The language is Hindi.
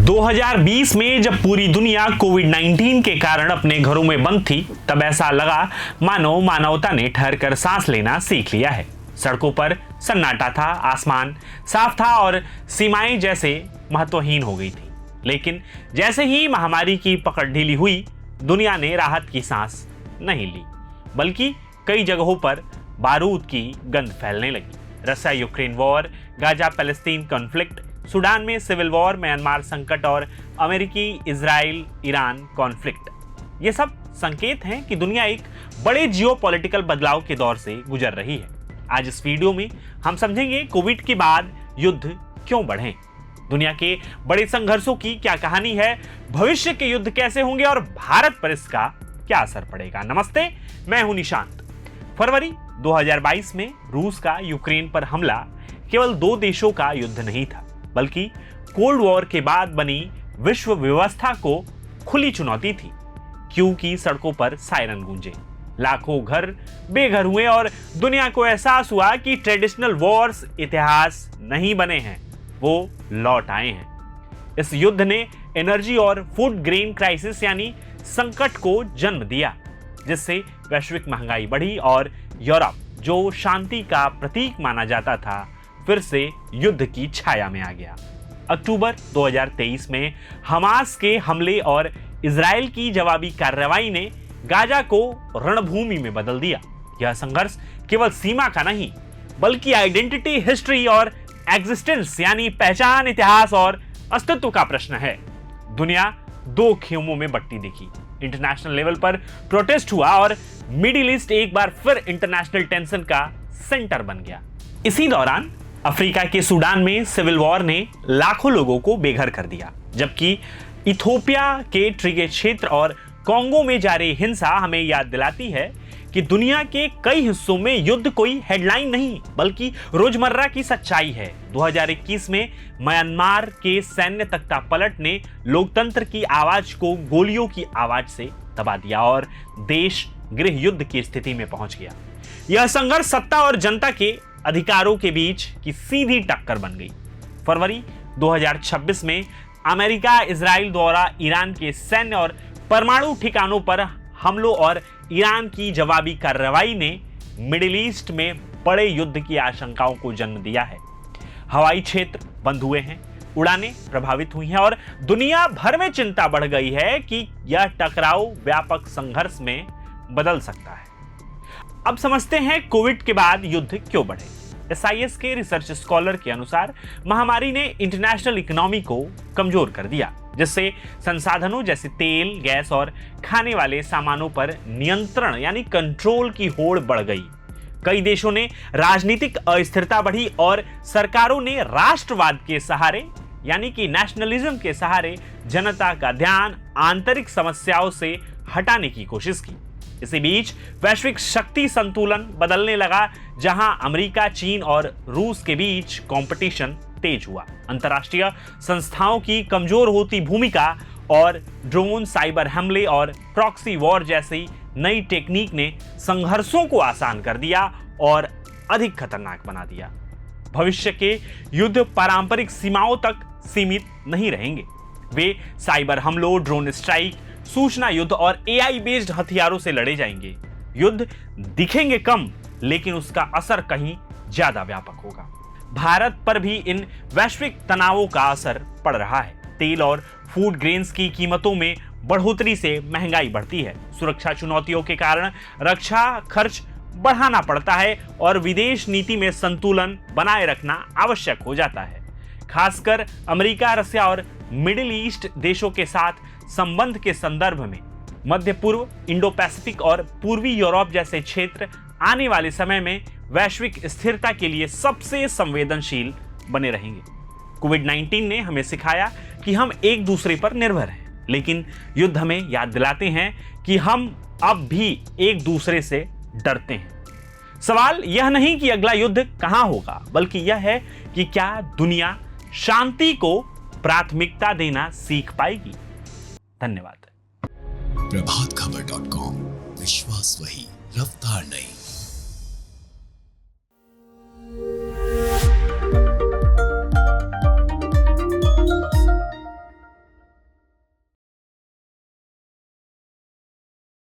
2020 में जब पूरी दुनिया कोविड-19 के कारण अपने घरों में बंद थी, तब ऐसा लगा मानो मानवता ने ठहर कर सांस लेना सीख लिया है। सड़कों पर सन्नाटा था, आसमान साफ था और सीमाएं जैसे महत्वहीन हो गई थी। लेकिन जैसे ही महामारी की पकड़ ढीली हुई, दुनिया ने राहत की सांस नहीं ली, बल्कि कई जगहों पर बारूद की गंध फैलने लगी। Russia Ukraine war, Gaza Palestine conflict, Sudan में सिविल वॉर, म्यांमार संकट और अमेरिकी इजराइल ईरान कॉन्फ्लिक्ट, ये सब संकेत हैं कि दुनिया एक बड़े जियोपॉलिटिकल बदलाव के दौर से गुजर रही है। आज इस वीडियो में हम समझेंगे कोविड के बाद युद्ध क्यों बढ़े, दुनिया के बड़े संघर्षों की क्या कहानी है, भविष्य के युद्ध कैसे होंगे और भारत पर इसका क्या असर पड़ेगा। नमस्ते, मैं हूं निशांत। फरवरी 2022 में रूस का यूक्रेन पर हमला केवल दो देशों का युद्ध नहीं था, बल्कि कोल्ड वॉर के बाद बनी विश्व व्यवस्था को खुली चुनौती थी। क्योंकि सड़कों पर सायरन गूंजे, लाखों घर बेघर हुए और दुनिया को एहसास हुआ कि ट्रेडिशनल वॉर्स इतिहास नहीं बने हैं, वो लौट आए हैं। इस युद्ध ने एनर्जी और फूड ग्रेन क्राइसिस यानी संकट को जन्म दिया, जिससे वैश्विक महंगाई बढ़ी और यूरोप, जो शांति का प्रतीक माना जाता था, फिर से युद्ध की छाया में आ गया। अक्टूबर 2023 में हमास के हमले और इजराइल की जवाबी कार्रवाई ने गाजा को रणभूमि में बदल दिया। यह संघर्ष केवल सीमा का नहीं, बल्कि आइडेंटिटी, हिस्ट्री और एग्जिस्टेंस यानी पहचान, इतिहास और अस्तित्व का प्रश्न है। दुनिया दो खेमों में बंटी दिखी। इंटरनेशनल लेवल पर प्रोटेस्ट हुआ और मिडिल ईस्ट एक बार फिर इंटरनेशनल टेंशन का सेंटर बन गया। इसी दौरान अफ्रीका के सूडान में सिविल वॉर ने लाखों लोगों को बेघर कर दिया, जबकि इथियोपिया के ट्रिगे क्षेत्र और कांगो में जारी हिंसा हमें याद दिलाती है कि दुनिया के कई हिस्सों में युद्ध कोई हेडलाइन नहीं, बल्कि रोजमर्रा की सच्चाई है। 2021 में म्यांमार के सैन्य तख्तापलट ने लोकतंत्र की आवाज को गोलियों की आवाज से दबा दिया और देश गृह युद्ध की स्थिति में पहुंच गया। यह संघर्ष सत्ता और जनता के अधिकारों के बीच की सीधी टक्कर बन गई। फरवरी 2026 में अमेरिका इजराइल द्वारा ईरान के सैन्य और परमाणु ठिकानों पर हमलों और ईरान की जवाबी कार्रवाई ने मिडिल ईस्ट में बड़े युद्ध की आशंकाओं को जन्म दिया है। हवाई क्षेत्र बंद हुए हैं, उड़ानें प्रभावित हुई हैं और दुनिया भर में चिंता बढ़ गई है कि यह टकराव व्यापक संघर्ष में बदल सकता है। अब समझते हैं कोविड के बाद युद्ध क्यों बढ़े। SIS के रिसर्च स्कॉलर के अनुसार महामारी ने इंटरनेशनल इकोनॉमी को कमजोर कर दिया, जिससे संसाधनों जैसे तेल, गैस और खाने वाले सामानों पर नियंत्रण यानी कंट्रोल की होड़ बढ़ गई। कई देशों ने राजनीतिक अस्थिरता बढ़ी और सरकारों ने राष्ट्रवाद के सहारे यानी कि नेशनलिज्म के सहारे जनता का ध्यान आंतरिक समस्याओं से हटाने की कोशिश की। इसी बीच वैश्विक शक्ति संतुलन बदलने लगा, जहां अमेरिका, चीन और रूस के बीच कंपटीशन तेज हुआ। अंतर्राष्ट्रीय संस्थाओं की कमजोर होती भूमिका और ड्रोन, साइबर हमले और प्रॉक्सी वॉर जैसी नई टेक्निक ने संघर्षों को आसान कर दिया और अधिक खतरनाक बना दिया। भविष्य के युद्ध पारंपरिक सीमाओं तक सीमित नहीं रहेंगे। वे साइबर हमलों, ड्रोन स्ट्राइक, सूचना युद्ध और AI बेस्ड हथियारों से लड़े जाएंगे। युद्ध दिखेंगे कम, लेकिन उसका असर कहीं ज्यादा व्यापक होगा। भारत पर भी इन वैश्विक तनावों का असर पड़ रहा है। तेल और फूड ग्रेन्स की कीमतों में बढ़ोतरी से महंगाई बढ़ती है। सुरक्षा चुनौतियों के कारण रक्षा खर्च बढ़ाना पड़ता है और विदेश नीति में संतुलन बनाए रखना आवश्यक हो जाता है। खासकर अमेरिका, रसिया और मिडिल ईस्ट देशों के साथ संबंध के संदर्भ में मध्य पूर्व, इंडो पैसिफिक और पूर्वी यूरोप जैसे क्षेत्र आने वाले समय में वैश्विक स्थिरता के लिए सबसे संवेदनशील बने रहेंगे। कोविड-19 ने हमें सिखाया कि हम एक दूसरे पर निर्भर हैं, लेकिन युद्ध हमें याद दिलाते हैं कि हम अब भी एक दूसरे से डरते हैं। सवाल यह नहीं कि अगला युद्ध कहां होगा, बल्कि यह है कि क्या दुनिया शांति को प्राथमिकता देना सीख पाएगी। धन्यवाद। प्रभातखबर.com, विश्वास वही, रफ्तार नहीं।